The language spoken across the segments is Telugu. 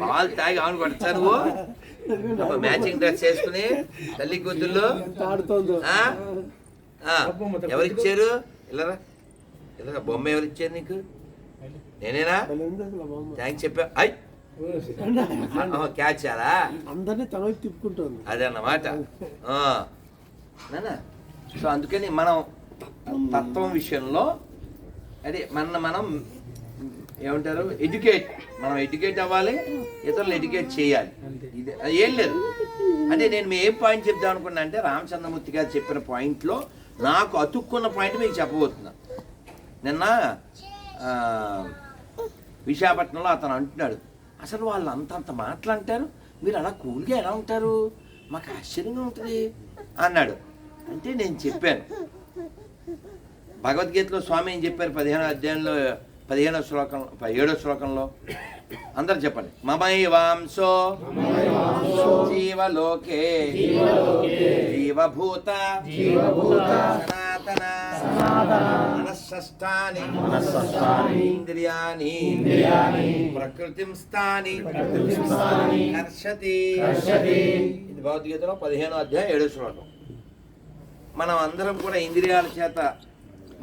పాలు తాగి ఆమెను కొడతారు నువ్వు మ్యాచింగ్ డ్రెస్ వేసుకుని తల్లి కూతుళ్ళు ఎవరిచ్చారు ఇలా బొమ్మ ఎవరిచ్చారు నీకు నేనేనా థ్యాంక్స్ చెప్పా అయ్ క్యాచ్ చాలా అందరినీ తల తిప్పుకుంటుంది అదే అన్నమాట. సో అందుకని మనం తత్వం విషయంలో అదే మనం ఏమంటారు మనం ఎడ్యుకేట్ అవ్వాలి, ఇతరులు ఎడ్యుకేట్ చేయాలి. ఇది ఏం లేదు అంటే నేను ఏం పాయింట్ చెప్దాం అనుకున్నా అంటే రామచంద్రమూర్తి గారు చెప్పిన పాయింట్లో నాకు అతుక్కున్న పాయింట్ మీకు చెప్పబోతున్నా. నిన్న విశాఖపట్నంలో అతను అంటున్నాడు, అసలు వాళ్ళు అంతంత మాటలు అంటారు, మీరు అలా కూల్గా ఎలా ఉంటారు, మాకు ఆశ్చర్యంగా ఉంటుంది అన్నాడు. అంటే నేను చెప్పాను భగవద్గీతలో స్వామి ఏం చెప్పారు 15వ అధ్యాయంలో 17వ శ్లోకంలో అందరు చెప్పండి. మమైవాంశో జీవలోకే జీవభూత సనాతన మనస్సష్టాని ఇంద్రియాణి ప్రకృతిం స్థాని కర్షతి. ఇది భగవద్గీతలో 15వ అధ్యాయం 7వ శ్లోకం. మనం అందరం కూడా ఇంద్రియాల చేత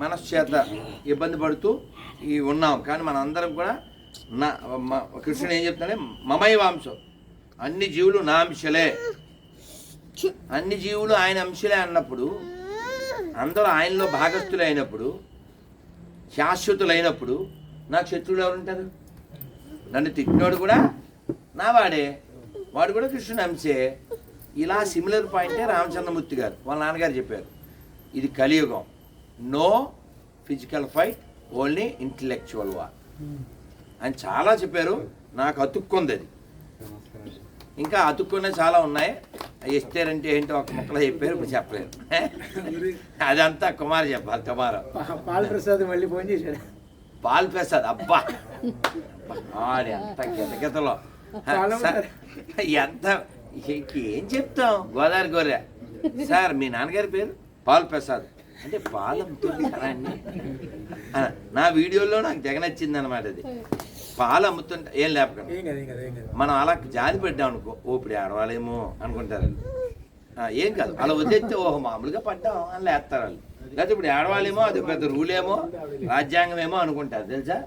మనస్సు చేత ఇబ్బంది పడుతూ ఉన్నాం. కానీ మనం అందరం కూడా కృష్ణుడు ఏం చెప్తాడే మమైవాంశం, అన్ని జీవులు నా అంశలే, అన్ని జీవులు ఆయన అంశలే అన్నప్పుడు అందరూ ఆయనలో భాగస్థులు అయినప్పుడు శాశ్వతులైనప్పుడు నాకు శత్రువులు ఎవరుంటారు? నన్ను తిట్టినోడు కూడా నా వాడే, వాడు కూడా కృష్ణుని అంశే. ఇలా సిమిలర్ పాయింటే రామచంద్రమూర్తి గారు వాళ్ళ నాన్నగారు చెప్పారు. ఇది కలియుగం, no physical fight, only intellectual war అని చాలా చెప్పారు. నాకు అతుక్కుంది అది. ఇంకా అతుక్కునే చాలా ఉన్నాయి. ఇస్తారంటే ఏంటో ఒక ముక్కలో చెప్పారు, ఇప్పుడు చెప్పలేరు. అదంతా కుమార్ చెప్పాలి. కుమారు పాలప్రసాద్ మళ్ళీ ఫోన్ చేశాడు. పాలప్రసాద్ అబ్బా ఎంత గితగితలో ఎంత ఏం చెప్తాం. గోదావరి గొర్రె సార్ మీ నాన్నగారి పేరు పాలప్రసాద్ అంటే పాలమ్ముతుంది కదా అండి. నా వీడియోలో నాకు తెగ నచ్చింది అనమాట. అది పాలు అమ్ముతుంటే ఏం లేపకండి, మనం అలా జాలి పెట్టాం అనుకో, ఇప్పుడు ఆడవాళ్ళేమో అనుకుంటారు. ఏం కాదు, అలా వదిలేస్తే ఓహో మామూలుగా పడ్డాం అని లేస్తారు వాళ్ళు. లేకపోతే ఇప్పుడు ఆడవాళ్ళేమో అది పెద్ద రూలేమో రాజ్యాంగం ఏమో అనుకుంటారు. తెలుసా,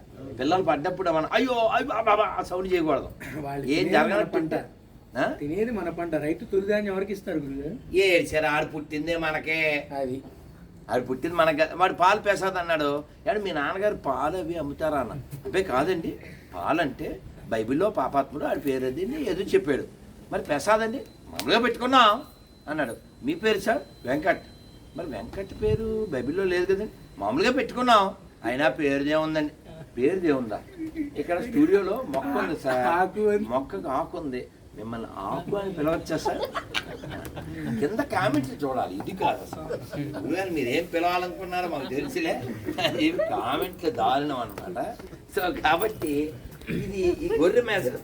పిల్లలు పడ్డప్పుడు మనం అయ్యో అయ్యో బాబా సౌండ్ చేయకూడదు. ఏం జరగనట్టుంటా తినేది మన పంట, రైతు తొలిదాన్ని ఎవరికి ఇస్తారు? ఏడ్చారు, ఆడు పుట్టిందే మనకే, అది ఆడు పుట్టింది మనకి. వాడు పాలు పెసాద్ అన్నాడు. అంటే మీ నాన్నగారు పాలు అవి అమ్ముతారా అన్న. అవే కాదండి, పాలంటే బైబిల్లో పాపాత్ముడు ఆడి పేరు అది ఏదో చెప్పాడు. మరి ప్రసాద్ అండి మామూలుగా పెట్టుకున్నాం అన్నాడు. మీ పేరు సార్ వెంకట్. మరి వెంకట్ పేరు బైబిల్లో లేదు కదండి, మామూలుగా పెట్టుకున్నాం. అయినా పేరుదే ఉందండి. పేరుదే ఉందా? ఇక్కడ స్టూడియోలో మొక్క ఉంది సార్, మొక్కకు ఆకు ఉంది. మిమ్మల్ని ఆకు అని పిలవచ్చా సార్? కింద కామెంట్లు చూడాలి. ఇది కాదు అసలు మీరేం పిలవాలనుకున్నారో మాకు తెలిసిలే. ఇవి కామెంట్లు దారుణం అనమాట. సో కాబట్టి ఇది ఈ గొర్రె మేసలు,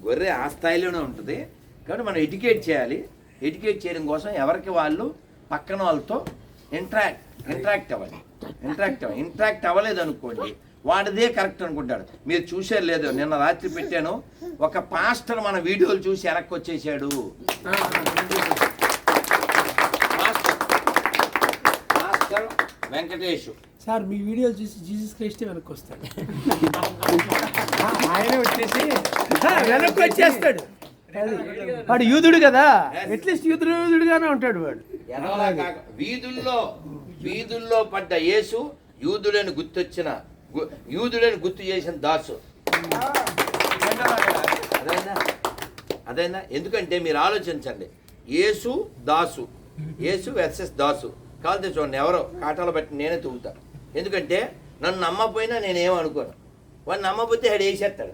గొర్రె ఆ స్థాయిలోనే ఉంటుంది. కాబట్టి మనం ఎడ్యుకేట్ చేయాలి. ఎడ్యుకేట్ చేయడం కోసం ఎవరికి వాళ్ళు పక్కన వాళ్ళతో ఇంటరాక్ట్ అవ్వాలి. ఇంటరాక్ట్ అవ్వలేదు అనుకోండి, వాడిదే కరెక్ట్ అనుకుంటాడు. మీరు చూసారు లేదు, నిన్న రాత్రి పెట్టాను, ఒక పాస్టర్ మన వీడియోలు చూసి వెనక్కి వచ్చేసాడు. పాస్టర్ వెంకటేష్ సార్ మీ వీడియోలు చూసి జీసస్ క్రైస్ట్ వెనక్కి వస్తాడు. ఆయన వచ్చేసి వెనక్కి వచ్చేస్తాడు. వాడు యూదుడు కదా, అట్లీస్ట్ యూదుడుగానే ఉంటాడు వాడు. వీధుల్లో పడ్డ యేసు యూదుడని గుర్తు చేసిన దాసు. అదైనా ఎందుకంటే మీరు ఆలోచించండి, యేసు దాసు, యేసు వర్సెస్ దాసు. కాదు చూడండి, ఎవరో కాటాలు బట్టి నేనే తూగుతా. ఎందుకంటే నన్ను నమ్మపోయినా నేనేమనుకోను. వాడు నమ్మపోతే ఆడు వేసేస్తాడు.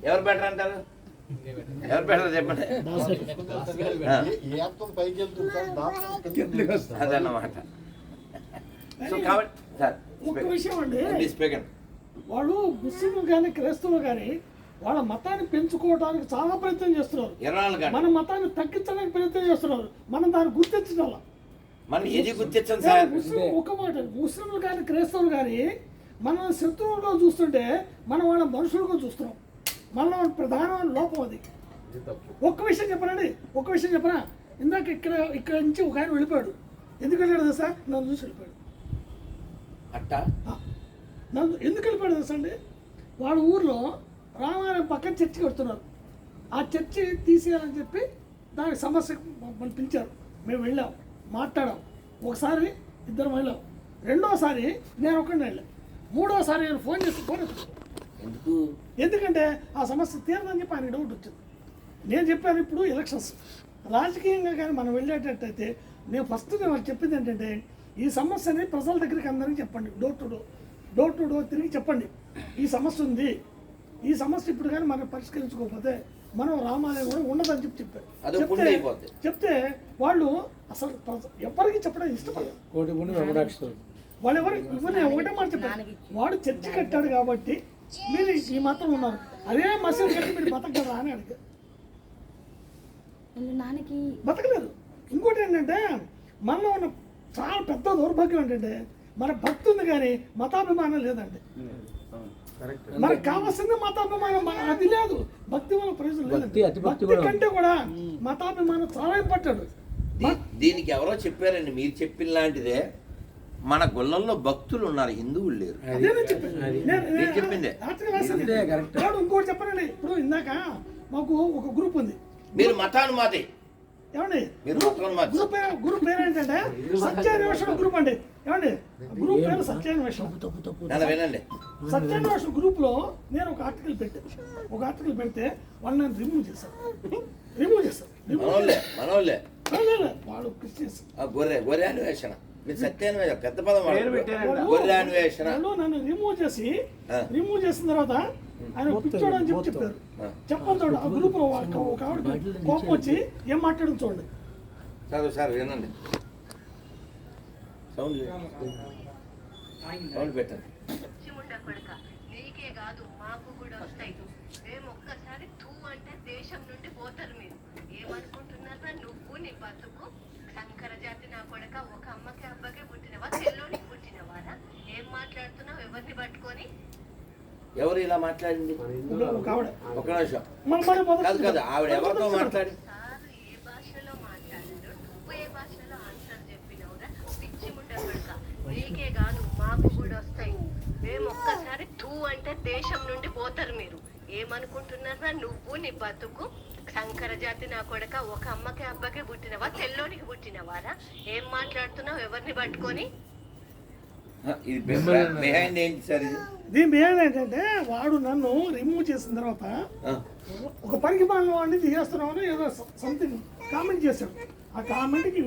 ఎవరు బెటర్ అంటారు? ఎవరు బెటర్ చెప్పండి. అదన్నమాట. సో కాబట్టి సార్ ఒక విషయం అండి, వాళ్ళు ముస్లింలు కానీ క్రైస్తవులు కానీ వాళ్ళ మతాన్ని పెంచుకోవడానికి చాలా ప్రయత్నం చేస్తున్నారు. మన మతాన్ని తగ్గించడానికి ప్రయత్నం చేస్తున్నారు. మనం దాన్ని గుర్తించడం ఒక మాట, ముస్లింలు కానీ క్రైస్తవులు కానీ మనం శత్రువులుగా చూస్తుంటే మనం వాళ్ళ మనుషులుగా చూస్తున్నాం. మనలో ఉన్న ప్రధానమైన లోపం అది. ఒక్క విషయం చెప్పనా, ఇందాక ఇక్కడ నుంచి ఒక ఆయన వెళ్ళిపోయాడు. ఎందుకు వెళ్ళాడు తెలుసా? నన్ను చూసి వెళ్ళిపోయాడు. నన్ను ఎందుకు వెళ్ళిపోయాడు తెలుసా అండి? వాడు ఊర్లో రామాలయం పక్కన చర్చి కడుతున్నారు. ఆ చర్చి తీసేయాలని చెప్పి దానికి సమస్య మమ్మల్ని పిలిచారు. మేము వెళ్ళాం, మాట్లాడాం. ఒకసారి ఇద్దరం వెళ్ళాం, రెండోసారి నేను ఒక్కడిని వెళ్ళాం, మూడోసారి నేను ఫోన్ చేసి ఎందుకంటే ఆ సమస్య తీరదని చెప్పి ఆయన డౌట్ వచ్చింది. నేను చెప్పాను, ఇప్పుడు ఎలక్షన్స్ రాజకీయంగా కానీ మనం వెళ్ళేటట్టయితే నేను ఫస్ట్ వాళ్ళు చెప్పింది ఏంటంటే, ఈ సమస్యని ప్రజల దగ్గరికి అందరికీ చెప్పండి, డోర్ టు డోర్ తిరిగి చెప్పండి, ఈ సమస్య ఉంది, ఈ సమస్య ఇప్పుడు కానీ మనం పరిష్కరించుకోకపోతే మనం రామాలయం కూడా ఉండదని చెప్పారు. చెప్తే వాళ్ళు అసలు ఎవరికి చెప్పడం ఇష్టపడరు. వాళ్ళు ఇవన్నీ ఒకటే మాట చెప్పారు, వాడు చర్చి కట్టాడు కాబట్టి మీరు ఈ మాత్రం ఉన్నారు, అదే మసీదు కట్టి మీరు బతకగలరా అని అడిగారు. బతకలేదు. ఇంకోటి ఏంటంటే, మనలో ఉన్న చాలా పెద్ద దౌర్భాగ్యం ఏంటంటే, మన భక్తి ఉంది కానీ మతాభిమానం లేదండి. మనకు కావాల్సింది మతాభిమానం, అది లేదు. భక్తి వల్ల ప్రయోజనం లేదు. భక్తి కంటే కూడా మతాభిమానం చాలా ఇంపార్టెంట్. దీనికి ఎవరో చెప్పారండి, మీరు చెప్పిన లాంటిదే. మన గుళ్ళల్లో భక్తులు ఉన్నారు, హిందువులు లేరు. చెప్పిందే. ఇంకోటి చెప్పనండి, ఇప్పుడు ఇందాక మాకు ఒక గ్రూప్ ఉంది. మీరు మతానుమాతి ఏమండి? గ్రూప్ పేరు ఏంటంటే సత్యాన్వేషణ గ్రూప్ అండి. ఏమండి? గ్రూప్ పేరు సత్యాన్వేషణ. వినండి, సత్యాన్వేషణ గ్రూప్ లో నేను ఒక ఆర్టికల్ పెడితే వాళ్ళు నన్ను రిమూవ్ చేశారు. వాళ్ళు క్రిస్టియన్స్. గొర్రె అన్వేషణ, సత్యాన్వేషణ పెద్ద పదం. గొర్రె అన్వేషణ నన్ను రిమూవ్ చేసిన తర్వాత ఆయన పిచ్చోడు అని చెప్పారు. చెప్పండి చూడండి, ఆ గ్రూప్ లో ఒక ఆవిడ కోపం వచ్చి ఏం మాట్లాడడం చూడండి. సార్ వినండి, సౌండ్ పెట్టండి. నీకే కాదు మాకు కూడా వస్తాయి. మేము ఒక్కసారి తూ అంటే దేశం నుండి పోతారు. మీరు ఏమనుకుంటున్నారా? నువ్వు నీ బతుకు సంకర జాతి నా కొడక, ఒక అమ్మకి అబ్బకే పుట్టినవా, తెల్లోనికి పుట్టినవారా? ఏం మాట్లాడుతున్నావు? ఎవరిని పట్టుకొని? ఎవరు ఇలా మాట్లాడింది? ఒక నిమిషం కాదు, ఆవిడ ఎవరితో మాట్లాడి? సార్ ఏ భాషలో మాట్లాడారు? నువ్వు ఏ భాషలో ఆన్సర్ చెప్పినవురా? పిచ్చి ముండ కొడక, నీకే కాదు మాకు కూడా వస్తాయి. మేము ఒక్కసారి తూ అంటే దేశం నుండి పోతారు. మీరు ఏమనుకుంటున్నారా? నువ్వు నీ బతుకు సంకర జాతి నా కొడక, ఒక అమ్మకి అబ్బకే పుట్టినవా, తెల్లోనికి పుట్టినవారా? ఏం మాట్లాడుతున్నావు? ఎవరిని పట్టుకొని? బిహైండ్ ఏంటి సార్ ఇది? దీని బిహైండ్ ఏంటంటే, వాడు నన్ను రిమూవ్ చేసిన తర్వాత ఒక పనికి మాలిన వాడిని చేస్తున్నామని ఏదో సంథింగ్ కామెంట్ చేశాడు. ఆ కామెంట్కి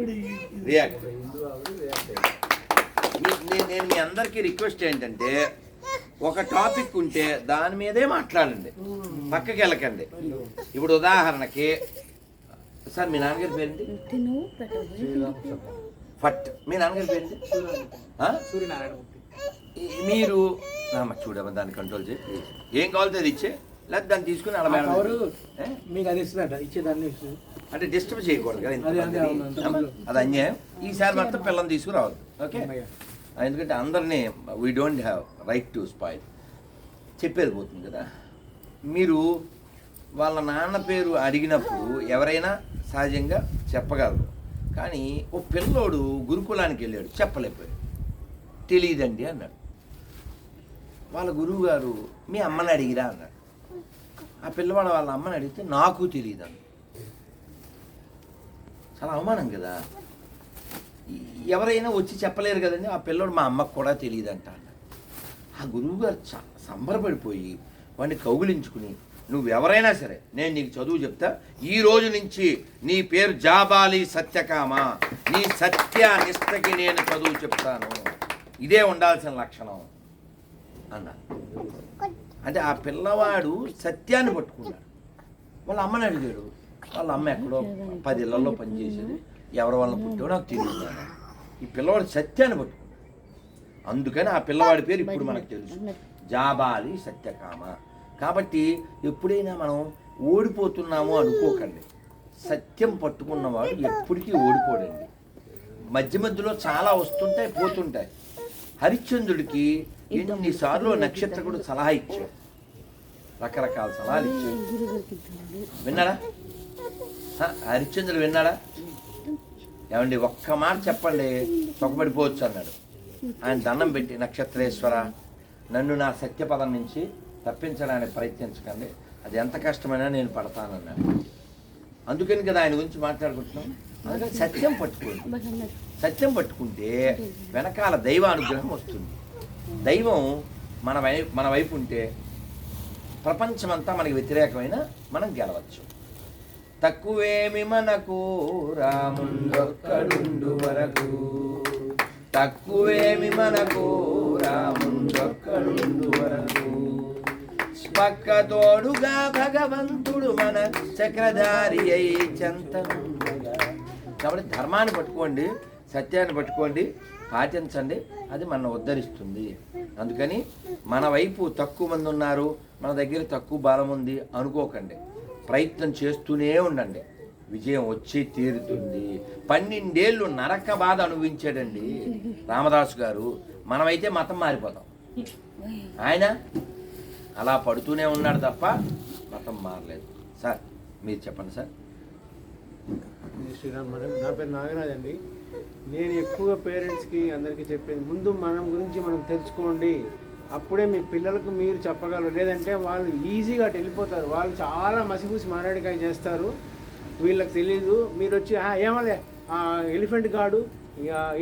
నేను మీ అందరికీ రిక్వెస్ట్ ఏంటంటే, ఒక టాపిక్ ఉంటే దాని మీదే మాట్లాడండి, పక్కకి వెళ్ళకండి. ఇప్పుడు ఉదాహరణకి, సార్ మీ నాన్నగారి పేరేంటి? ఫట్. మీ నాన్నగారి పేరేంటి? మీరు చూడమ్మా, దాన్ని కంట్రోల్ చేయి. ఏం కావాలో అది ఇచ్చే, లేదా దాన్ని తీసుకుని అలా మీకు అది ఇస్తుందట, ఇచ్చేదాన్ని అంటే డిస్టర్బ్ చేయకూడదు కదా, అది అన్యాయం. ఈసారి మాత్రం పిల్లల్ని తీసుకురావద్దు, ఓకే? ఎందుకంటే అందరినీ we don't have right to spoil. చెప్పేది పోతుంది కదా. మీరు వాళ్ళ నాన్న పేరు అడిగినప్పుడు ఎవరైనా సహజంగా చెప్పగలరు, కానీ ఓ పిల్లోడు గురుకులానికి వెళ్ళాడు, చెప్పలేకపోయాడు, తెలియదండి అన్నాడు. వాళ్ళ గురువు గారు మీ అమ్మని అడిగిరా అన్నాడు. ఆ పిల్లవాడు వాళ్ళ అమ్మని అడిగితే నాకు తెలియదు అన్నాడు. చాలా అవమానం కదా. ఎవరైనా వచ్చి చెప్పలేరు కదండి. ఆ పిల్లడు మా అమ్మకు కూడా తెలియదు అంట అన్నాడు. ఆ గురువు గారు సంబరపడిపోయి వాడిని కౌగిలించుకుని, నువ్వెవరైనా సరే నేను నీకు చదువు చెప్తా, ఈ రోజు నుంచి నీ పేరు జాబాలి సత్యకామ, నీ సత్య నిష్టకి నేను చదువు చెప్తాను, ఇదే ఉండాల్సిన లక్షణం అన్నాడు. అంటే ఆ పిల్లవాడు సత్యాన్ని పట్టుకున్నాడు. వాళ్ళ అమ్మని అడిగాడు. వాళ్ళ అమ్మ ఎక్కడో 10 ఇళ్లలో పనిచేసేది, ఎవరి వల్ల పుట్టాడో నాకు తెలియదు. ఈ పిల్లవాడు సత్యాన్ని పట్టుకున్నాడు. అందుకని ఆ పిల్లవాడి పేరు ఇప్పుడు మనకు తెలుసు, జాబాలి సత్యకామ. కాబట్టి ఎప్పుడైనా మనం ఓడిపోతున్నాము అనుకోకండి. సత్యం పట్టుకున్నవాడు ఎప్పటికీ ఓడిపోడండి. మధ్య మధ్యలో చాలా వస్తుంటాయి, పోతుంటాయి. హరిశ్చంద్రుడికి ఎన్నిసార్లు నక్షత్రకుడు సలహా ఇచ్చాడు, రకరకాల సలహాలు ఇచ్చాడు. విన్నాడా? హరిశ్చంద్రుడు విన్నాడా? ఏమండి ఒక్క మాట చెప్పండి తొక్కబడిపోవచ్చు అన్నాడు. ఆయన దండం పెట్టి, నక్షత్రేశ్వర నన్ను నా సత్యపదం నుంచి తప్పించడానికి ప్రయత్నించకండి, అది ఎంత కష్టమైనా నేను పడతానన్నాడు. అందుకని కదా ఆయన గురించి మాట్లాడుకుంటున్నాం. అందుకని సత్యం పట్టుకోండి. సత్యం పట్టుకుంటే వెనకాల దైవ అనుగ్రహం వస్తుంది. దైవం మన వైపు ఉంటే ప్రపంచమంతా మనకి వ్యతిరేకమైన మనం గెలవచ్చు. తక్కువేమి మనకు రాముండొక్కడుండు వరకు, తక్కువేమి మనకు రాముండొక్కడుండు వరకు, పక్క తోడుగా భగవంతుడు మన చక్రధారి అయి చెంతనుండగా. కాబట్టి ధర్మాన్ని పట్టుకోండి, సత్యాన్ని పట్టుకోండి, పాటించండి, అది మన ఉద్ధరిస్తుంది. అందుకని మన వైపు తక్కువ మంది ఉన్నారు, మన దగ్గర తక్కువ బలం ఉంది అనుకోకండి. ప్రయత్నం చేస్తూనే ఉండండి, విజయం వచ్చి తీరుతుంది. 12 ఏళ్ళు నరక బాధ అనుభవించాడండి రామదాసు గారు. మనమైతే మతం మారిపోతాం. ఆయన అలా పడుతూనే ఉన్నాడు తప్ప మతం మారలేదు. సార్ మీరు చెప్పండి సార్. శ్రీరామ్ మేడం, నా పేరు నాగరాజ్ అండి. నేను ఎక్కువగా పేరెంట్స్కి అందరికీ చెప్పేది, ముందు మనం గురించి మనం తెలుసుకోండి, అప్పుడే మీ పిల్లలకు మీరు చెప్పగలరు. లేదంటే వాళ్ళు ఈజీగా అటు వెళ్ళిపోతారు. వాళ్ళు చాలా మసిపూసి మారేడుకాయ చేస్తారు, వీళ్ళకి తెలీదు. మీరు వచ్చి ఏమలే ఎలిఫెంట్ గాడు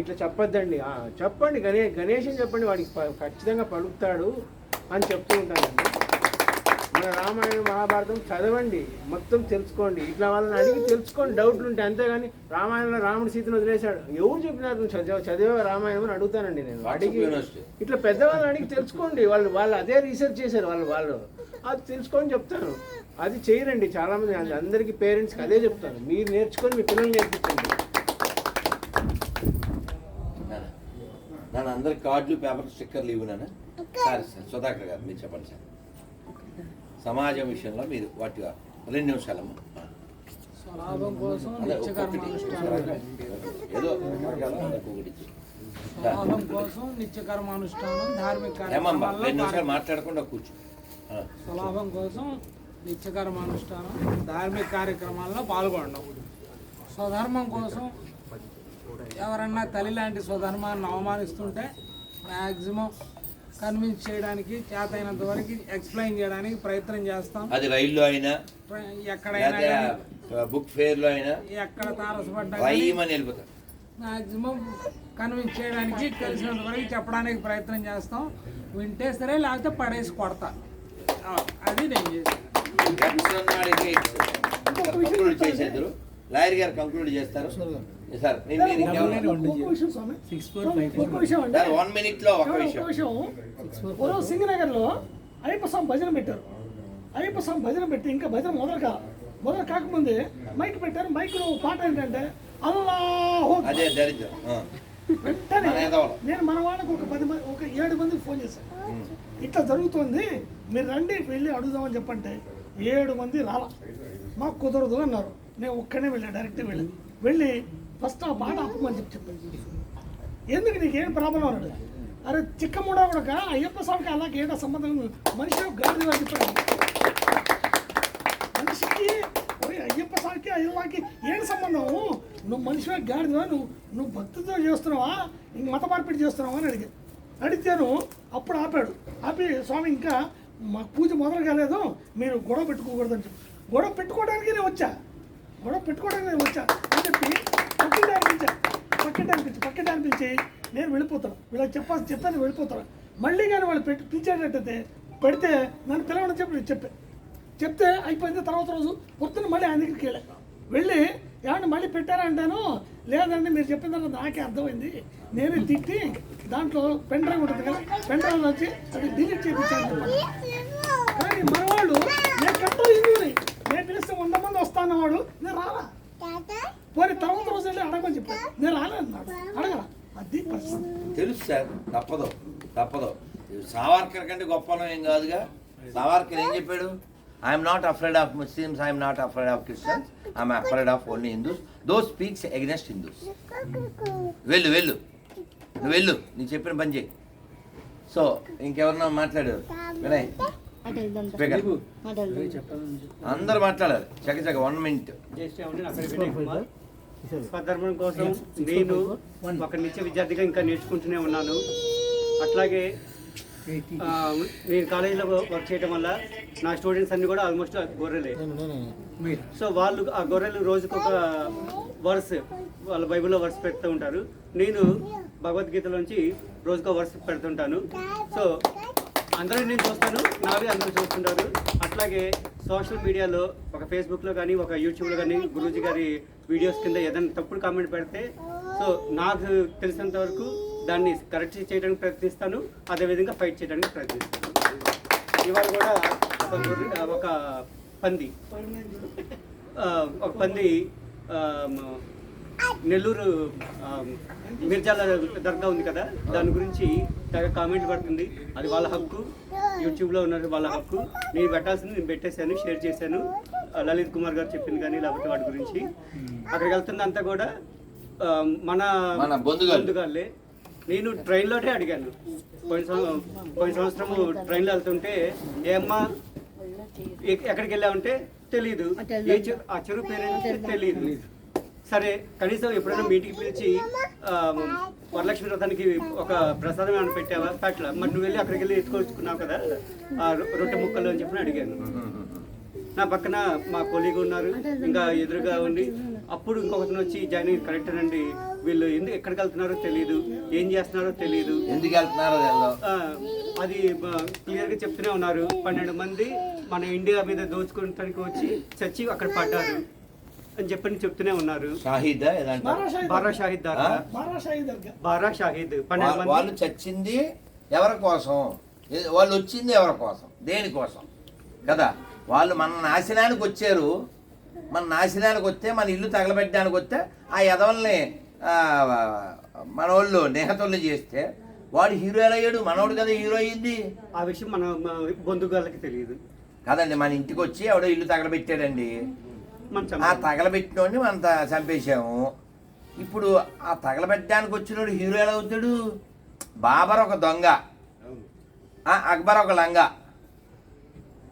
ఇట్లా చెప్పొద్దండి, చెప్పండి గణేష్ అని చెప్పండి, వాడికి ఖచ్చితంగా పలుకుతాడు అని చెప్తూ ఉంటానండి. మన రామాయణం మహాభారతం చదవండి, మొత్తం తెలుసుకోండి. ఇట్లా వాళ్ళని అడిగి తెలుసుకోండి డౌట్లు ఉంటే. అంతేగాని రామాయణంలో రాముడు సీతను వదిలేశాడు, ఎవరు చెప్పినారు నువ్వు చదివే రామాయణం అని అడుగుతానండి నేను. అడిగి ఇట్లా పెద్దవాళ్ళని అడిగి తెలుసుకోండి. వాళ్ళు అదే రీసెర్చ్ చేశారు, వాళ్ళు అది తెలుసుకొని చెప్తాను. అది చేయరండి చాలామంది. అందరికీ పేరెంట్స్కి అదే చెప్తాను, మీరు నేర్చుకొని మీ పిల్లలు నేర్పించండి. నన్ను అందరికి కార్డులు, పేపర్, స్టిక్కర్లు ఇవ్వనా? సార్ సుధాకర్ గారు మీరు చెప్పండి సార్. సమాజం విషయంలో మీరు వాటిగా 2 నిమిషాలమ్మా. స్వలాభం కోసం నిత్యకర్మానుష్ఠానం ధార్మిక నిమిషాలు మాట్లాడకుండా కూర్చో. స్వలాభం కోసం నిత్యకర్మానుష్ఠానం ధార్మిక కార్యక్రమాల్లో పాల్గొనడం, స్వధర్మం కోసం ఎవరన్నా తల్లి లాంటి స్వధర్మాన్ని అవమానిస్తుంటే మ్యాక్సిమం కన్విన్స్ చేయడానికి, చేతైనంత వరకు ఎక్స్ప్లెయిన్ చేయడానికి ప్రయత్నం చేస్తాం. అది రైల్లో అయినా, ఎక్కడైనా, బుక్ ఫేర్ లో అయినా, ఎక్కడ తారసపడ్డా మ్యాక్సిమం కన్విన్స్ చేయడానికి తెలిసినంత వరకు చెప్పడానికి ప్రయత్నం చేస్తాం. వింటే సరే, లేకపోతే పడేసి కొడతా. అది నేను చేసేది. లాయర్ గారు కంక్లూడ్ చేస్తారు సార్. 1 minute లో ఒక విషయం. సింగనగర్ లో అయ్యప్ప స్వామి భజన పెట్టారు. అయ్యప్ప స్వామి భజన పెట్టి ఇంకా భజన మొదలు కాకముందే మైక్ పెట్టారు. మైక్ లో పాట ఏంటంటే అల్లాహు అదే దరిద్రం. వెంటనే నేను మన వాళ్ళకి ఒక 7 మందికి ఫోన్ చేశాను, ఇట్లా జరుగుతుంది మీరు రండి వెళ్ళి అడుగుదామని చెప్పంటే 7 మంది రాలా. మాకు కుదరదు అన్నారు. నేను ఒక్కనే వెళ్ళాను, డైరెక్ట్ వెళ్ళి ఫస్ట్ ఆ పాట ఆపమని చెప్పాను. ఎందుకు నీకేం ప్రాబ్లం అన్నాడు. అరే చిక్కముడా కూడా అయ్యప్ప స్వామికి అలాగే ఏదో సంబంధం, మనిషి గాడిద అని చెప్పాడు. మనిషికి అయ్యప్ప స్వామికి అయ్యప్పకి ఏడు సంబంధం? నువ్వు మనిషిగా గాడిదవా, నువ్వు భక్తితో చేస్తున్నావా, ఇంక మత మార్పిడి చేస్తున్నావా అని అడిగాను. అప్పుడు ఆపి స్వామి ఇంకా మాకు పూజ మొదలు కాలేదు, మీరు గొడవ పెట్టుకోకూడదని చెప్పి. గొడవ పెట్టుకోవడానికి నేను వచ్చా అని చెప్పి పక్కన అనిపించి నేను వెళ్ళిపోతాను. వీళ్ళకి చెప్తాను వెళ్ళిపోతాను. మళ్ళీ కానీ వాళ్ళు పిలిచేటట్టయితే పెడితే నన్ను పిలవడం చెప్తే అయిపోయింది. తర్వాత రోజు పొద్దున్న మళ్ళీ ఆయన దగ్గరికి వెళ్ళి ఏమన్నా మళ్ళీ పెట్టారా అంటాను. లేదండి మీరు చెప్పిన తర్వాత నాకే అర్థమైంది, నేనే తిట్టి దాంట్లో పెన్ డ్రైవ్ ఉంటుంది కదా, పెన్ డ్రైవ్ వచ్చి అది డిలీట్ చేయించాను. కానీ మనవాళ్ళు నేను కట్టలు ఇందుని నేను పిలిస్తే 100 మంది వస్తానవాడు, నేను రాలా. పోనీ తర్వాత రోజు వెళ్ళి అడగమని చెప్పాను, నేను రాలేదన్నాడు. అడగరా, అది పరిస్థితి. తెలుసు సార్, తప్పదు. సావర్కర్ కంటే గొప్పలో ఏం కాదుగా. సావర్కర్ ఏం చెప్పాడు? I'm not afraid of Muslims, I'm not afraid of Christians, I'm afraid of only Hindus, those speaks against Hindus. వెళ్ళు, నీ చెప్పిన పని చేయి. సో ఇంకెవరన్నా మాట్లాడారు? వినయ్ స్పీకర్ అందరు మాట్లాడాలి చక్క 1 minute. స్వధర్మం కోసం నేను ఒక నిత్య విద్యార్థిగా ఇంకా నేర్చుకుంటూనే ఉన్నాను. అట్లాగే నేను కాలేజీలో వర్క్ చేయడం వల్ల నా స్టూడెంట్స్ అన్ని కూడా ఆల్మోస్ట్ గొర్రెలే. సో వాళ్ళు ఆ గొర్రెలు రోజుకు ఒక వర్స్ వాళ్ళ బైబిల్లో వర్స్ పెడుతూ ఉంటారు. నేను భగవద్గీతలోంచి రోజుకో వర్స్ పెడుతుంటాను. సో అందరూ నేను చూస్తాను, నావి అందరూ చూస్తుంటారు. అట్లాగే సోషల్ మీడియాలో ఒక ఫేస్బుక్లో కానీ ఒక యూట్యూబ్లో కానీ గురూజీ గారి వీడియోస్ కింద ఏదైనా తప్పుడు కామెంట్ పెడితే సో నాకు తెలిసినంత వరకు దాన్ని కరెక్ట్ చేయడానికి ప్రయత్నిస్తాను, అదేవిధంగా ఫైట్ చేయడానికి ప్రయత్నిస్తాను. ఇవాళ కూడా ఒక పంది నెల్లూరు మిర్జాల దర్గా ఉంది కదా, దాని గురించి తెగ కామెంట్ పడుతుంది. అది వాళ్ళ హక్కు, యూట్యూబ్లో ఉన్నారు వాళ్ళ హక్కు. నేను పెట్టాల్సింది నేను పెట్టేశాను, షేర్ చేశాను. లలిత్ కుమార్ గారు చెప్పింది కానీ లేకపోతే వాటి గురించి అక్కడికి వెళ్తుందంతా కూడా మన బంధుగాళ్ళే. నేను ట్రైన్లోనే అడిగాను, పోయిన సంవత్సరము ట్రైన్లో వెళ్తుంటే ఏమ్మా ఎక్కడికి వెళ్ళామంటే తెలీదు, ఆ చెరువు పేరేంటే తెలీదు. సరే కనీసం ఎప్పుడైనా మీటింగ్ పిలిచి వరలక్ష్మి వ్రతానికి ఒక ప్రసాదం ఏమైనా పెట్టావా? పెట్టలా. మరి నువ్వు వెళ్ళి అక్కడికి వెళ్ళి ఎత్తుకొచ్చుకున్నావు కదా ఆ రొట్టె ముక్కలు అని చెప్పి అడిగాను. నా పక్కన మా కొలీగ్ ఉన్నారు, ఇంకా ఎదురుగా ఉండి అప్పుడు ఇంకొకరిని వచ్చి జాయిన్ అయ్యి కరెక్ట్ అండి, వీళ్ళు ఎందుకు ఎక్కడికి వెళ్తున్నారో తెలియదు, ఏం చేస్తున్నారో తెలియదు, ఎందుకు వెళ్తున్నారో అది క్లియర్గా చెప్తూనే ఉన్నారు. 12 మంది మన ఇండియా మీద దోచుకోవడానికి వచ్చి చచ్చి అక్కడ పడ్డారు అని చెప్పని చెప్తూనే ఉన్నారు. బారా షాహిద్ బారా షాహిద్ 12 మంది. వాళ్ళు చచ్చింది ఎవరి కోసం, వాళ్ళు వచ్చింది ఎవరి కోసం, దేనికోసం కదా? వాళ్ళు మన నాశనానికి వచ్చారు. మన నాశనానికి వస్తే, మన ఇల్లు తగలబెట్టడానికి వస్తే ఆ యదవల్ని మన వాళ్ళు నేహతుల్ని చేస్తే వాడు హీరో అయ్యాడు, మనోడు కదా హీరో అయ్యింది. ఆ విషయం మన బంధువులకి తెలియదు కదండి. మన ఇంటికి వచ్చి ఎవడో ఇల్లు తగలబెట్టాడండి, ఆ తగలబెట్టినోడిని మనం చంపేశాము. ఇప్పుడు ఆ తగలబెట్టడానికి వచ్చినోడు హీరో ఎలా అవుతాడు? బాబర్ ఒక దొంగ, అక్బర్ ఒక లంగ.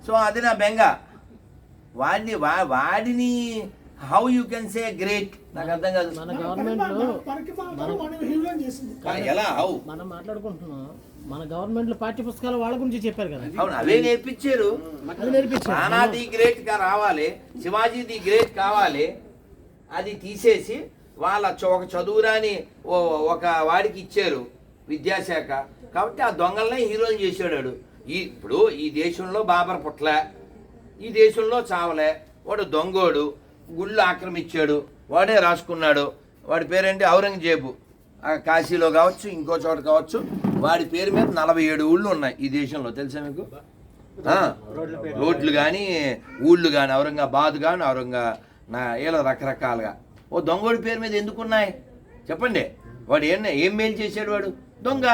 సో అది నా బెంగ. వాడిని how you can say great, నాకు అర్థం కాదు. మన గవర్నమెంట్ ఎలా హౌ మనం మాట్లాడుకుంటున్నాం. మన గవర్నమెంట్ లో పాఠ్య పుస్తకాలు వాళ్ళ గురించి చెప్పారు కదా. అవును, అవే నేర్పించారు. రాణా ది గ్రేట్ గా రావాలి, శివాజీ ది గ్రేట్ కావాలి. అది తీసేసి వాళ్ళ ఒక చదువురాని ఒక వాడికి ఇచ్చారు విద్యాశాఖ. కాబట్టి ఆ దొంగలనే హీరోని చేసాడు. ఇప్పుడు ఈ దేశంలో బాబర్ పుట్ల, ఈ దేశంలో చావలే, వాడు దొంగోడు, గుళ్ళు ఆక్రమించాడు, వాడే రాసుకున్నాడు. వాడి పేరేంటి? ఔరంగజేబు. కాశీలో కావచ్చు, ఇంకో చోట కావచ్చు, వాడి పేరు మీద 47 ఊళ్ళు ఉన్నాయి ఈ దేశంలో, తెలుసా మీకు? రోడ్లు కానీ ఊళ్ళు కానీ, ఔరంగాబాద్ కానీ ఇలా రకరకాలుగా. ఓ దొంగోడి పేరు మీద ఎందుకున్నాయి చెప్పండి? వాడు ఏం మేలు చేశాడు? వాడు దొంగ.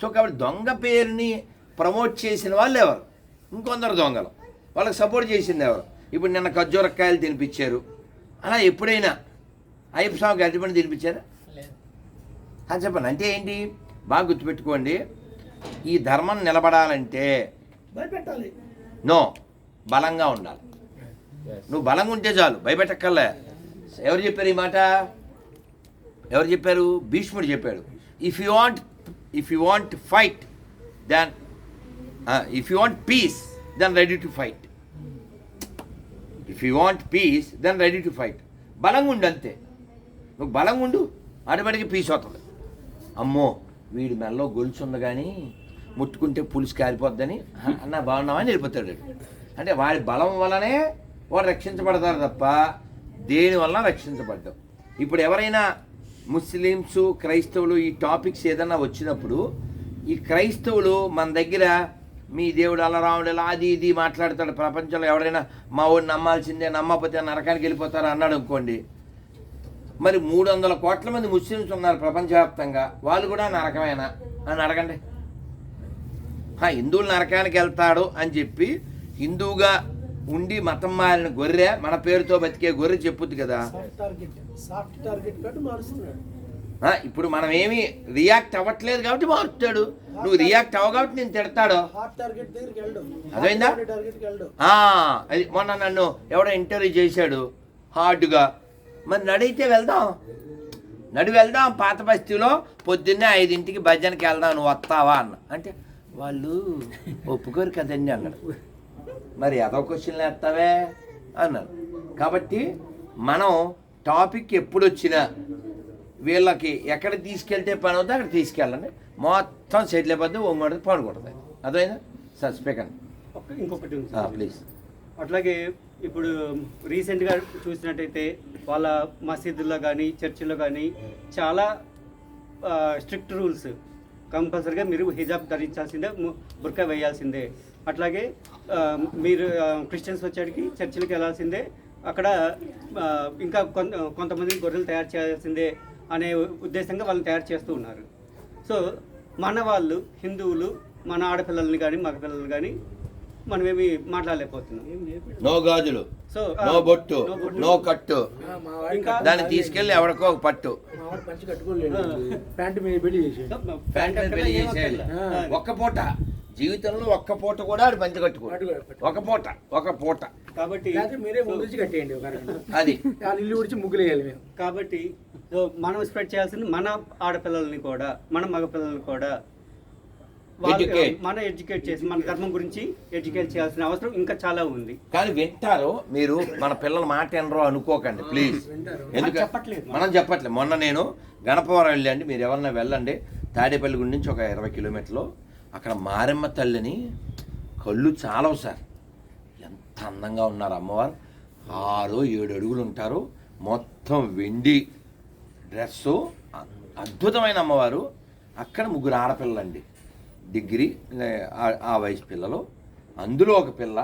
సో కాబట్టి దొంగ పేరుని ప్రమోట్ చేసిన వాళ్ళు ఎవరు? ఇంకొందరు దొంగలు. వాళ్ళకి సపోర్ట్ చేసింది ఎవరు? ఇప్పుడు నిన్న ఖర్జూరకాయలు తినిపించారు. అలా ఎప్పుడైనా అయ్యప్ప స్వామికి అరటిపండు తినిపించారా? అని చెప్పండి. అంటే ఏంటి? బాగా గుర్తుపెట్టుకోండి, ఈ ధర్మం నిలబడాలంటే నో బలంగా ఉండాలి. నువ్వు బలంగా ఉంటే చాలు, భయపెట్టక్కర్లే. ఎవరు చెప్పారు ఈ మాట? ఎవరు చెప్పారు? భీష్ముడు చెప్పాడు. If you want fight then if you want peace then ready to fight. If you want peace then ready to fight. బలంగా ఉండు అంతే. నువ్వు బలంగా ఉండు, ఆటోమేటిక్గా పీస్ అవుతుంది. అమ్మో వీడి మెల్లో గొలుసు ఉంది కానీ ముట్టుకుంటే పులుసు కారిపోద్దని అన్న బాగున్నావా అని వెళ్ళిపోతాడు. అంటే వాడి బలం వల్లనే వాడు రక్షించబడతారు తప్ప దేనివల్ల రక్షించబడ్డాం. ఇప్పుడు ఎవరైనా ముస్లిమ్స్, క్రైస్తవులు ఈ టాపిక్స్ ఏదన్నా వచ్చినప్పుడు ఈ క్రైస్తవులు మన దగ్గర మీ దేవుడు అలా రాముడు ఎలా అది ఇది మాట్లాడతాడు. ప్రపంచంలో ఎవరైనా మా వాడిని నమ్మాల్సిందే, నమ్మకపోతే నరకానికి వెళ్ళిపోతారు అన్నాడు అనుకోండి, మరి 300 కోట్ల మంది ముస్లిమ్స్ ఉన్నారు ప్రపంచవ్యాప్తంగా, వాళ్ళు కూడా నరకమేనా అని అడగండి. హిందువులు నరకానికి వెళ్తాడు అని చెప్పి హిందువుగా ఉండి మతం మారిన గొర్రె, మన పేరుతో బతికే గొర్రె చెప్పుద్ది కదా. ఇప్పుడు మనం ఏమి రియాక్ట్ అవ్వట్లేదు కాబట్టి మారుతాడు. నువ్వు రియాక్ట్ అవ్వ కాబట్టి నేను తిడతాడు. హాట్ టార్గెట్ దగ్గరికి వెళ్ళడు. అదేందా? టార్గెట్కి వెళ్ళడు. అది మొన్న నన్ను ఎవడో ఇంటర్వ్యూ చేశాడు హార్డ్గా. మరి నడితే వెళ్దాం, వెళ్దాం. పాత బస్తీలో పొద్దున్నే 5ంటికి భజనకి వెళ్దాం, నువ్వు వస్తావా అన్న. అంటే వాళ్ళు ఒప్పుకోరు కదండి అన్నాడు. మరి అదో క్వశ్చన్లు వేస్తావే అన్నారు. కాబట్టి మనం టాపిక్ ఎప్పుడు వచ్చినా వీళ్ళకి ఎక్కడ తీసుకెళ్తే పని అవుతుందో అక్కడ తీసుకెళ్ళండి. మొత్తం సెటిల్ అయిపోద్ది, ఒంగొడది పడుకుంటుంది. అదైనా సార్ స్పీకర్ ఇంకొకటి ఉంది ప్లీజ్. అట్లాగే ఇప్పుడు రీసెంట్గా చూసినట్టయితే వాళ్ళ మసీదుల్లో కానీ చర్చిల్లో కానీ చాలా స్ట్రిక్ట్ రూల్స్. కంపల్సరీగా మీరు హిజాబ్ ధరించాల్సిందే, బుర్కా వేయాల్సిందే. అట్లాగే మీరు క్రిస్టియన్స్ వచ్చేటికి చర్చిలకు వెళ్ళాల్సిందే, అక్కడ ఇంకా కొంతమంది గొర్రెలు తయారు చేయాల్సిందే అనే ఉద్దేశంగా వాళ్ళని తయారు చేస్తూ ఉన్నారు. సో మన వాళ్ళు హిందువులు మన ఆడపిల్లల్ని కానీ మగ పిల్లల్ని కానీ మనమేమి మాట్లాడలేకపోతున్నాం. నో గాజులు, సో నో బొట్టు, నో కట్టు, ఇంకా దాన్ని తీసుకెళ్ళి ఎవరికో ఒక పట్టు, పంచి కట్టుకోలేదు, ప్యాంటు మీద పెళ్లి చేసేది. ప్యాంట్ మీద పెళ్లి చేసేయాలి. ఒక్క పూట జీవితంలో ఒక్క పూట కూడా ఆడు పంచి కట్టుకోడు. ఒక పూట కాబట్టి మీరే ముందు కట్టేయండి అది ఇల్లు ఉడిచి ముగ్గులు వేయాలి మేము. కాబట్టి మనం స్ప్రెడ్ చేయాల్సింది మన ఆడపిల్లల్ని కూడా మన మగ పిల్లల్ని కూడా మనం ఎడ్యుకేట్ చేసి మన ధర్మం గురించి ఎడ్యుకేట్ చేయాల్సిన అవసరం ఇంకా చాలా ఉంది. కానీ వింటారు మీరు, మన పిల్లల మాట వినరో అనుకోకండి ప్లీజ్. ఎందుకంటే మనం చెప్పట్లేదు. మొన్న నేను గణపవరం వెళ్ళండి, మీరు ఎవరన్నా వెళ్ళండి, తాడేపల్లి గుడి నుంచి ఒక 20 కిలోమీటర్లు. అక్కడ మారెమ్మ తల్లిని కళ్ళు చాలవు సార్, ఎంత అందంగా ఉన్నారు అమ్మవారు. 6-7 అడుగులు ఉంటారు, మొత్తం వెండి డ్రెస్సు, అద్భుతమైన అమ్మవారు. అక్కడ 3 ఆడపిల్లలండి, డిగ్రీ ఆ వయసు పిల్లలు. అందులో ఒక పిల్ల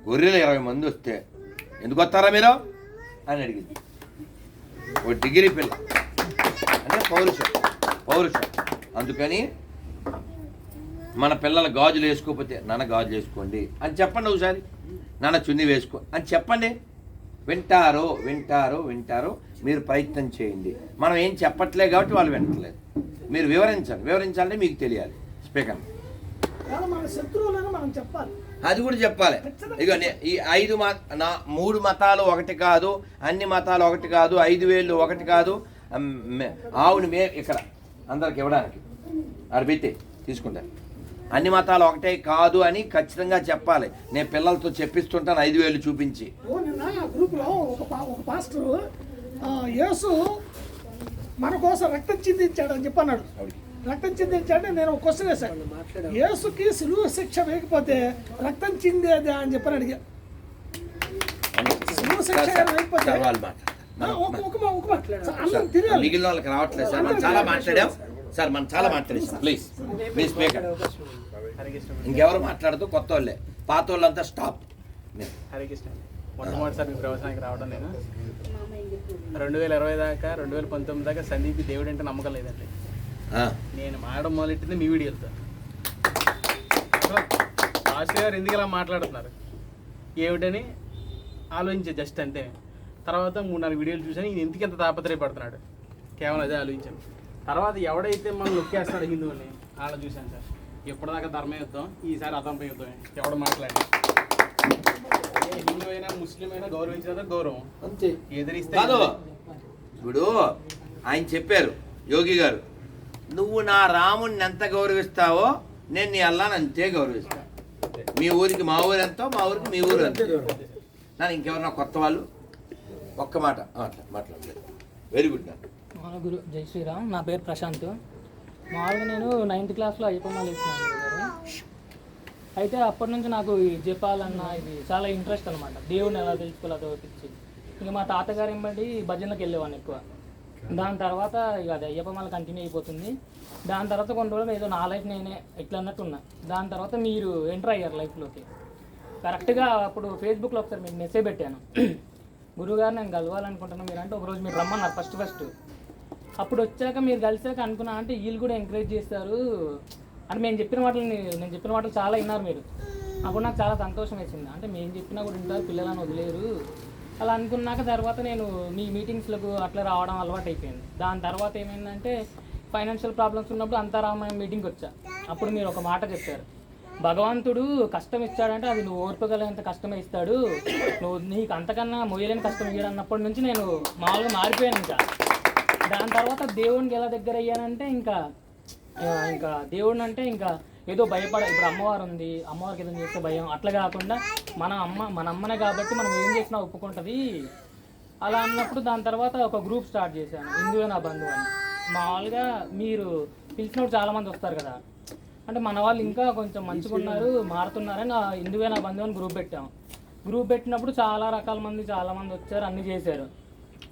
గొర్రెలు 20 మంది వస్తే ఎందుకు వస్తారా మీరు అని అడిగింది. ఓ డిగ్రీ పిల్ల అంటే పౌరుషం. అందుకని మన పిల్లల గాజులు వేసుకోకపోతే నాన్న గాజులు వేసుకోండి అని చెప్పండి, ఒకసారి నాన్న చున్నీ వేసుకో అని చెప్పండి. వింటారు. మీరు ప్రయత్నం చేయండి. మనం ఏం చెప్పట్లేదు కాబట్టి వాళ్ళు వింటలేదు. మీరు వివరించాలంటే మీకు తెలియాలి. స్పీకర్ మన శత్రువులను మనం చెప్పాలి, అది కూడా చెప్పాలి. ఇక ఈ 3 మతాలు ఒకటి కాదు, అన్ని మతాలు ఒకటి కాదు, 5 వేళ్ళు ఒకటి కాదు. ఆవుని ఇక్కడ అందరికి ఇవ్వడానికి అడిగితే తీసుకుంటాను. అన్ని మతాలు ఒకటే కాదు అని ఖచ్చితంగా చెప్పాలి. నేను పిల్లలతో చెప్పిస్తుంటాను 5 వేలు చూపించి. నిన్న గ్రూప్లో ఒక పాస్టర్ యేసు మన కోసం రక్తం చిందించాడు అని చెప్పన్నాడు. రక్తం చిందించాడు. నేను ఒక క్వశ్చన్ వేశాను, యేసుకి సిలువ శిక్ష వేయకపోతే రక్తం చిందేదా అని చెప్పని అడిగా. సిలువ శిక్ష వేయకపోతే మిగిలిన వాళ్ళకి రావట్లేదు సార్. మనం చాలా మాట్లాడాం సార్, ప్లీజ్ మీ స్పీకర్. ఇంకెవరు మాట్లాడుతూ కొత్త వాళ్ళే, పాత వాళ్ళంతా స్టాప్. హరే కృష్ణ. మొట్టమొదటిసారి మీ ప్రవచనానికి రావడం నేను 2020 దాకా 2019 దాకా సందీప్ దేవుడు అంటే నమ్మకం లేదండి. నేను మాట్లాడడం మొదలెట్టింది మీ వీడియోలతో. మాస్టర్ గారు ఎందుకు ఇలా మాట్లాడుతున్నారు ఏమిటని ఆలోచించే జస్ట్ అంతే. తర్వాత 3-4 వీడియోలు చూసాను, ఈయన ఎందుకు ఎంత తాపత్రయపడుతున్నాడు, కేవలం అదే ఆలోచించాను. తర్వాత ఎవడైతే మనం నొక్కేస్తాడు హిందువుని అలా చూశాను సార్. ఎప్పటిదాకా ధర్మ యుద్ధం, ఈసారి అతంపై యుద్ధమే. ఎవడు మాట్లాడి ఏ హిందూ అయినా ముస్లిం అయినా గౌరవించిన గౌరవం అంతే, ఎదిరిస్తే. ఇప్పుడు ఆయన చెప్పారు యోగి గారు, నువ్వు నా రాముడిని ఎంత గౌరవిస్తావో నేను నీ అల్లాని అంతే గౌరవిస్తా. మీ ఊరికి మా ఊరు ఎంతో, మా ఊరికి మీ ఊరు ఎంతో. నన్ను ఇంకెవరన్నా కొత్త వాళ్ళు ఒక్క మాట మాట్లాడలేదు. Very good. గురు జై శ్రీరామ్. నా పేరు ప్రశాంత్. మామూలుగా నేను 9th క్లాస్లో అయ్యప్పమాల వేసినాను గారు. అయితే అప్పటి నుంచి నాకు ఈ జపాలన్న ఇది చాలా ఇంట్రెస్ట్ అనమాట. దేవుడిని ఎలా తెలుసుకోవాలో అది పిచ్చి. ఇక మా తాతగారు ఏమంటే భజనలకు వెళ్ళేవాడిని ఎక్కువ. దాని తర్వాత ఇక అది అయ్యప్పమాల కంటిన్యూ అయిపోతుంది. దాని తర్వాత కొన్ని రోజులు ఏదో నా లైఫ్ నేనే ఎట్లా అన్నట్టు ఉన్నా. దాని తర్వాత మీరు ఎంటర్ అయ్యారు లైఫ్లోకి. కరెక్ట్గా అప్పుడు ఫేస్బుక్లో ఒకసారి మీకు మెసేజ్ పెట్టాను, గురువుగారు నేను కలవాలనుకుంటున్నాను మీరు అంటే. ఒకరోజు మీరు రమ్మన్నారు ఫస్ట్. అప్పుడు వచ్చాక మీరు కలిసాక అనుకున్నా అంటే వీళ్ళు కూడా ఎంకరేజ్ చేస్తారు అని నేను చెప్పిన మాటలు చాలా విన్నారు మీరు. అప్పుడు నాకు చాలా సంతోషం వేసింది. అంటే మేము చెప్పినా కూడా వింటారు, పిల్లలను వదిలేరు, అలా అనుకున్నాక తర్వాత నేను మీ మీటింగ్స్లకు అట్లా రావడం అలవాటు అయిపోయింది. దాని తర్వాత ఏమైందంటే ఫైనాన్షియల్ ప్రాబ్లమ్స్ ఉన్నప్పుడు అంతారామాయం మీటింగ్కి వచ్చా. అప్పుడు మీరు ఒక మాట చెప్పారు, భగవంతుడు కష్టం ఇచ్చాడంటే అది నువ్వు ఓర్పగలంత కష్టమే ఇస్తాడు, నువ్వు నీకు అంతకన్నా మొయ్యలేని కష్టం ఇయ్యడు అన్నప్పటి నుంచి నేను మామూలుగా మారిపోయాను. ఇంకా దాని తర్వాత దేవునికి ఎలా దగ్గర అయ్యానంటే ఇంకా దేవుడిని అంటే ఇంకా ఏదో ఇప్పుడు అమ్మవారు ఉంది, అమ్మవారికి ఏదో చేస్తే భయం అట్లా కాకుండా మన అమ్మనే కాబట్టి మనం ఏం చేసినా ఒప్పుకుంటుంది అలా అన్నప్పుడు దాని తర్వాత ఒక గ్రూప్ స్టార్ట్ చేశాను, హిందువే నా బంధువు అని. మామూలుగా మీరు పిలిచినప్పుడు చాలామంది వస్తారు కదా, అంటే మన వాళ్ళు ఇంకా కొంచెం మంచిగా ఉన్నారు మారుతున్నారని హిందువే నా బంధువు అని గ్రూప్ పెట్టాం. గ్రూప్ పెట్టినప్పుడు చాలా రకాల మంది చాలామంది వచ్చారు, అన్నీ చేశారు.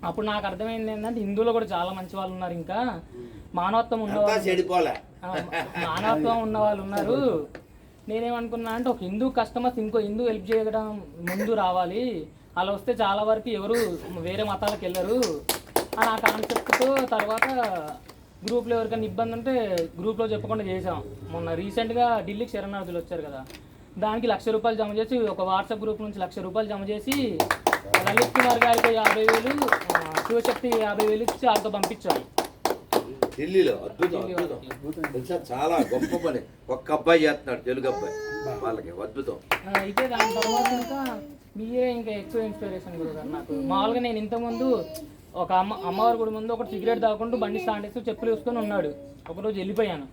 అప్పుడు నాకు అర్థమైంది ఏంటంటే హిందువులో కూడా చాలా మంచి వాళ్ళు ఉన్నారు, ఇంకా మానవత్వం ఉన్న వాళ్ళు ఉన్నారు. నేనేమనుకున్నా అంటే ఒక హిందూ కస్టమర్స్ ఇంకో హిందూ హెల్ప్ చేయడం ముందు రావాలి, అలా వస్తే చాలా వరకు ఎవరు వేరే మతాలకు వెళ్ళరు అని ఆ కాన్సెప్ట్తో తర్వాత గ్రూప్లో ఎవరికైనా ఇబ్బంది ఉంటే గ్రూప్లో చెప్పకుండా చేసాం. మొన్న రీసెంట్గా ఢిల్లీకి శరణార్థులు వచ్చారు కదా, దానికి ₹1,00,000 జమ చేసి ఒక వాట్సాప్ గ్రూప్ నుంచి ₹1,00,000 జమ చేసి లలిత్ కుమార్ గారికి 50,000, శివశక్తి 50,000 ఇచ్చి వాళ్ళతో పంపించాను ఢిల్లీలో. అద్భుతం తెలుసా, చాలా గొప్ప పని. ఒక్క అబ్బాయి చేస్తున్నాడు, తెలుగు అబ్బాయి, వాళ్ళకి అద్భుతం. అయితే దాని తర్వాత ఇంకా మీరే ఇంకా ఎక్కువ ఇన్స్పిరేషన్ కదా నాకు. మామూలుగా నేను ఇంతకుముందు ఒక అమ్మవారి గుడి ముందు ఒకటి సిగరెట్ తాగుకుంటూ బండి స్టాండ్ వేస్తూ చెప్పులు వేసుకొని ఉన్నాడు. ఒకరోజు వెళ్ళిపోయాను,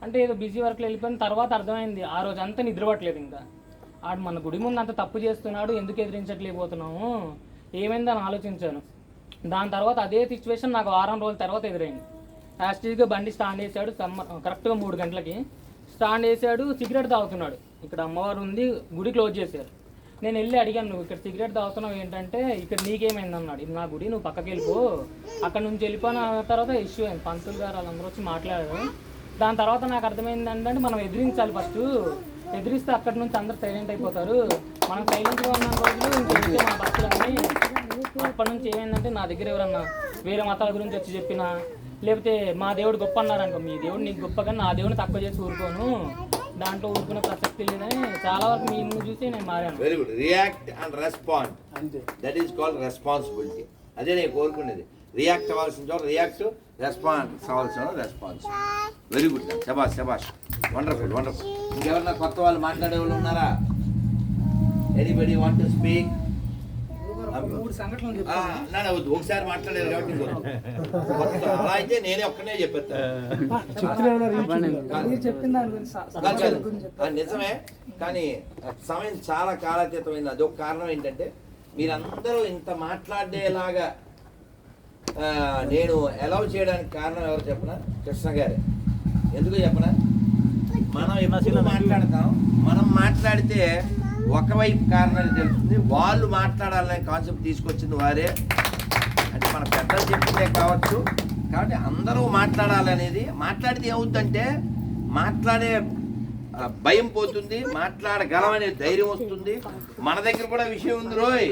అంటే ఏదో బిజీ వర్క్లో వెళ్ళిపోయిన తర్వాత అర్థమైంది ఆ రోజు అంతా నిద్రపట్టలేదు. ఇంకా ఆడు మన గుడి ముందు అంత తప్పు చేస్తున్నాడు, ఎందుకు ఎదిరించట్లేకపోతున్నాము ఏమైందని ఆలోచించాను. దాని తర్వాత అదే సిచ్యువేషన్ నాకు 6 రోజుల తర్వాత ఎదురైంది. యాస్టీజ్గా బండి స్టాండ్ వేసాడు, కరెక్ట్గా 3 గంటలకి స్టాండ్ వేసాడు, సిగరెట్ తాగుతున్నాడు. ఇక్కడ అమ్మవారు ఉంది, గుడి క్లోజ్ చేశారు. నేను వెళ్ళి అడిగాను, నువ్వు ఇక్కడ సిగరెట్ తాగుతున్నావు ఏంటంటే, ఇక్కడ నీకేమైంది అన్నాడు. ఇది నా గుడి, నువ్వు పక్కకి వెళ్ళిపో. అక్కడ నుంచి వెళ్ళిపోయిన తర్వాత ఇష్యూ అయింది, పంతులు గారు వాళ్ళందరూ వచ్చి మాట్లాడారు. దాని తర్వాత నాకు అర్థమైంది ఏంటంటే మనం ఎదిరించాలి, ఫస్ట్ ఎదిరిస్తే అక్కడి నుంచి అందరు సైలెంట్ అయిపోతారు. మనం సైలెంట్గా ఉన్న రోజులు ఇంకా మా భక్తులని. అప్పటి నుంచి ఏమైందంటే నా దగ్గర ఎవరన్నా వేరే మతాల గురించి వచ్చి చెప్పినా, లేకపోతే మా దేవుడు గొప్ప అన్నారనుకో, మీ దేవుడు నీకు గొప్ప కానీ నా దేవుడిని తక్కువ చేసి ఊరుకోను, దాంట్లో ఊరుకునే ప్రసక్తి లేదని చాలా వరకు మీ చూసి నేను మారాను. Very good. React and respond, that is called responsibility. అదే నేను కోరుకునేది. రియాక్ట్ అవ్వాల్సిన చోట రియాక్ట్, రెస్పాన్స్ అవ్వాల్సిన రెస్పాన్స్. వెరీ గుడ్, శబాష్ శబాష్, వండర్ఫుల్ వండర్ఫుల్. ఇంకెవరన్నా కొత్త వాళ్ళు మాట్లాడే వాళ్ళు ఉన్నారా? Anybody want to speak? 3 సంఘటనలు ఒకసారి మాట్లాడారు కాబట్టి అలా అయితే నేనే ఒక్కనే చెప్పేస్తాను. నిజమే, కానీ సమయం చాలా కాలాతీతమైంది. అదొక కారణం ఏంటంటే మీరందరూ ఇంత మాట్లాడేలాగా నేను అలౌ చేయడానికి కారణం ఎవరు చెప్పనా? కృష్ణ గారే. ఎందుకు చెప్పనా? మనం ఎప్పుడు మాట్లాడతాం, మనం మాట్లాడితే ఒకవైపు కారణాలు తెలుస్తుంది, వాళ్ళు మాట్లాడాలనే కాన్సెప్ట్ తీసుకొచ్చింది వారే. అంటే మన పెద్దలు చెప్పిందే కావచ్చు. కాబట్టి అందరూ మాట్లాడాలనేది. మాట్లాడితే ఏమవుతుందంటే మాట్లాడే భయం పోతుంది, మాట్లాడగలమనే ధైర్యం వస్తుంది, మన దగ్గర కూడా విషయం ఉంది రోయ్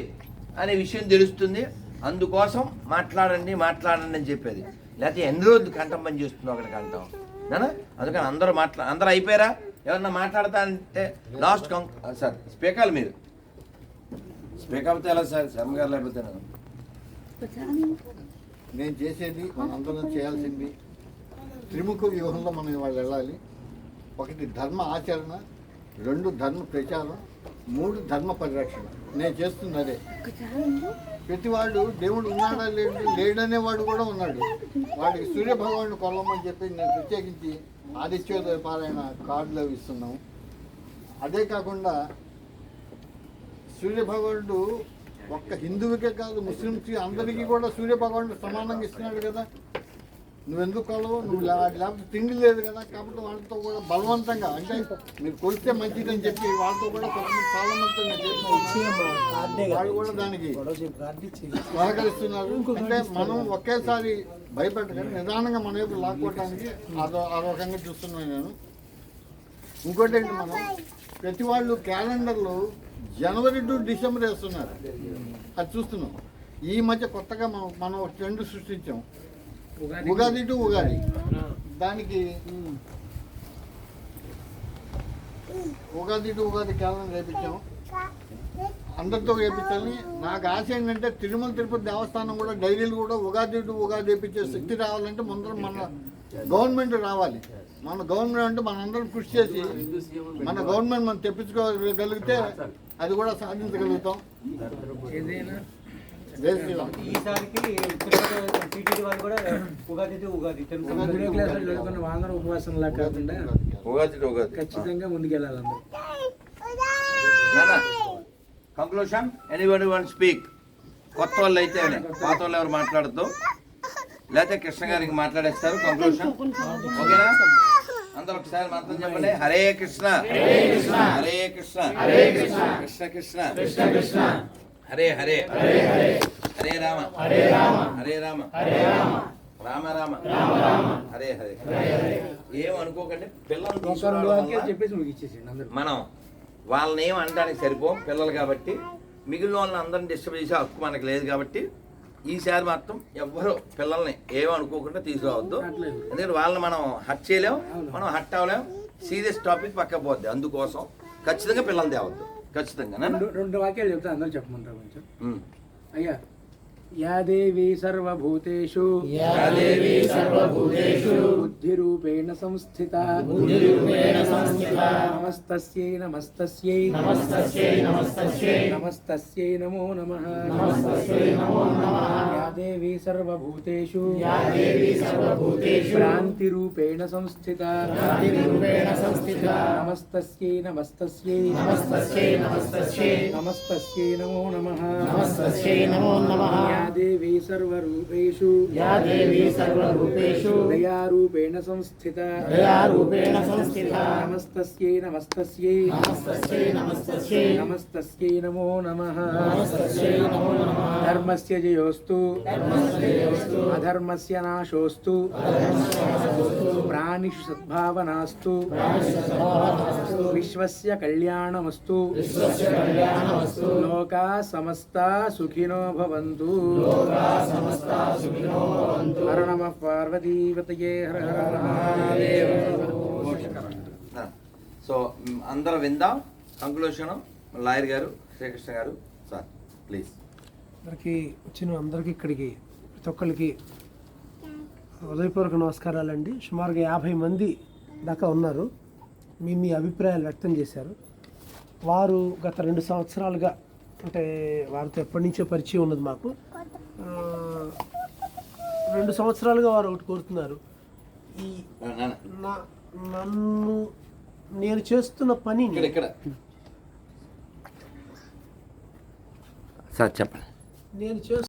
అనే విషయం తెలుస్తుంది. అందుకోసం మాట్లాడండి మాట్లాడండి అని చెప్పేది. లేకపోతే ఎన్ని రోజులు కంఠం పని చేస్తుందో అక్కడికి అంటాం నానా. అందుకని అందరూ అయిపోయారా? ఎవరన్నా మాట్లాడతా అంటే లాస్ట్ సార్ స్పీకర్, మీరు స్పీకర్ అవుతే ఎలా సార్? శర్మ గారు లేకపోతే నేను చేసేది, మనందరం చేయాల్సింది త్రిముఖ వ్యూహంలో మనం ఇవాళ వెళ్ళాలి. 1 ధర్మ ఆచరణ, 2 ధర్మ ప్రచారం, 3 ధర్మ పరిరక్షణ. నేను చేస్తుంది అదే. ప్రతి వాడు దేవుడు ఉన్నాడా లేడనేవాడు కూడా ఉన్నాడు. వాడికి సూర్యభగవానుడు కొలమని చెప్పి నేను ప్రత్యేకించి ఆదిత్యోదయ పారాయణ కార్డులో ఇస్తున్నాం. అదే కాకుండా సూర్యభగవానుడు ఒక్క హిందువుకే కాదు, ముస్లింస్కి అందరికీ కూడా సూర్యభగవానుడు సమానంగా ఇస్తున్నాడు కదా. నువ్వెందుకు కొలవు? నువ్వు లేకపోతే తిండి లేదు కదా. కాబట్టి వాళ్ళతో కూడా బలవంతంగా, అంటే మీరు కొలిస్తే మంచిదని చెప్పి వాళ్ళతో కూడా కొంతమంది చాలా మందితో వాళ్ళు కూడా దానికి సహకరిస్తున్నారు. అంటే మనం ఒకేసారి భయపెట్టకండి, నిదానంగా మన వైపు లాక్కోవడానికి ఆ రకంగా చూస్తున్నాను నేను. ఇంకోటి ఏంటి, మనం ప్రతి వాళ్ళు క్యాలెండర్లు జనవరి టు డిసెంబర్ వేస్తున్నారు, అది చూస్తున్నాం. ఈ మధ్య కొత్తగా మనం ఒక ట్రెండ్ సృష్టించాం, ఉగాది టు ఉగాది. దానికి ఉగాది టు ఉగాది క్యాలెండర్ వేయించాం. అందరితో వేయించాలని నాకు ఆశ ఏంటంటే తిరుమల తిరుపతి దేవస్థానం కూడా డైరీలు కూడా ఉగాది టు ఉగాది వేయించే శక్తి రావాలంటే ముందర మన గవర్నమెంట్ రావాలి. మన గవర్నమెంట్ అంటే మనందరం కృషి చేసి మన గవర్నమెంట్ మనం తెప్పించుకోగలిగితే అది కూడా సాధించగలుగుతాం. జై శ్రీరామ్. ఈసారికి తిరుపతి టీటీడీ వాళ్ళు కూడా Ugadi to Ugadi middle class వాళ్ళు చదువుకున్న వాళ్ళందరూ ఉపవాసంలా కాకుండా ఉగాది టు ఉగాది ఖచ్చితంగా ముందుకెళ్ళాలి అందరూ. Conclusion anybody one speak. కొత్త వాళ్ళు అయితే పాత వాళ్ళు ఎవరు మాట్లాడద్దు, లేకపోతే కృష్ణ గారికి మాట్లాడేస్తారు. కంక్లూషన్ ఓకేనా? అందరూ ఒకసారి మంత్రం చెప్పండి. హరే కృష్ణ హరే కృష్ణ కృష్ణ కృష్ణ హరే హరే హరే రామ హరే రామ రామ రామ హరే హరే. ఏమనుకోకండి, పిల్లలు రెండు వాక్యాలు చెప్పేసి ముగిచ్చేసేయండి అందరూ. మనం వాళ్ళని ఏం అనడానికి సరిపోం, పిల్లలు కాబట్టి. మిగిలిన వాళ్ళని అందరిని డిస్టర్బ్ చేసే హక్కు మనకు లేదు కాబట్టి ఈసారి మాత్రం ఎవ్వరూ పిల్లల్ని ఏమనుకోకుండా తీసుకురావద్దు. ఎందుకంటే వాళ్ళని మనం హట్ చేయలేం, మనం హట్ అవ్వలేం. సీరియస్ టాపిక్ పక్క పోద్ది. అందుకోసం ఖచ్చితంగా పిల్లలు తేవద్దు. ఖచ్చితంగా రెండు వాక్యాలు చెప్తే అందరూ చెప్పమంటారు కొంచెం. అయ్యా, యా దేవి సర్వభూతేషు బుద్ధిరూపేణ సంస్థిత నమస్తస్యై నమస్తస్యై నమస్తస్యై నమో నమః. యా దేవి సర్వభూతేషు భ్రాంతిరూపేణ సంస్థిత నమస్తస్యై నమస్తస్యై నమస్తస్యై నమో నమః. या देवी सर्वरूपेषु दयारूपेण संस्थिता नमस्तस्यै नमस्तस्यै नमस्तस्यै नमो नमः. धर्मस्य जयोस्तु अधर्मस्य नाशोस्तु प्राणिषु सद्भावनास्तु विश्वस्य कल्याणमस्तु लोका समस्ता सुखिनो भवन्तु. हर नमः पार्वतीपतये हर हर महादेव. సో అందరూ విందాం. కంక్లూషన్ లాయర్ గారు, శ్రీకృష్ణ గారు సార్ ప్లీజ్. అందరికీ వచ్చిన అందరికీ ఇక్కడికి ప్రతి ఒక్కరికి హృదయపూర్వక నమస్కారాలండి. సుమారుగా 50 మంది దాకా ఉన్నారు. మీ అభిప్రాయాలు వ్యక్తం చేశారు. వారు గత 2 సంవత్సరాలుగా, అంటే వారితో ఎప్పటి నుంచో పరిచయం ఉన్నది మాకు. 2 సంవత్సరాలుగా వారు ఒకటి కోరుతున్నారు, ఈ నన్ను నేను చేస్తున్న పని ఇక్కడ సార్ చెప్పండి. నేను చేస్తున్న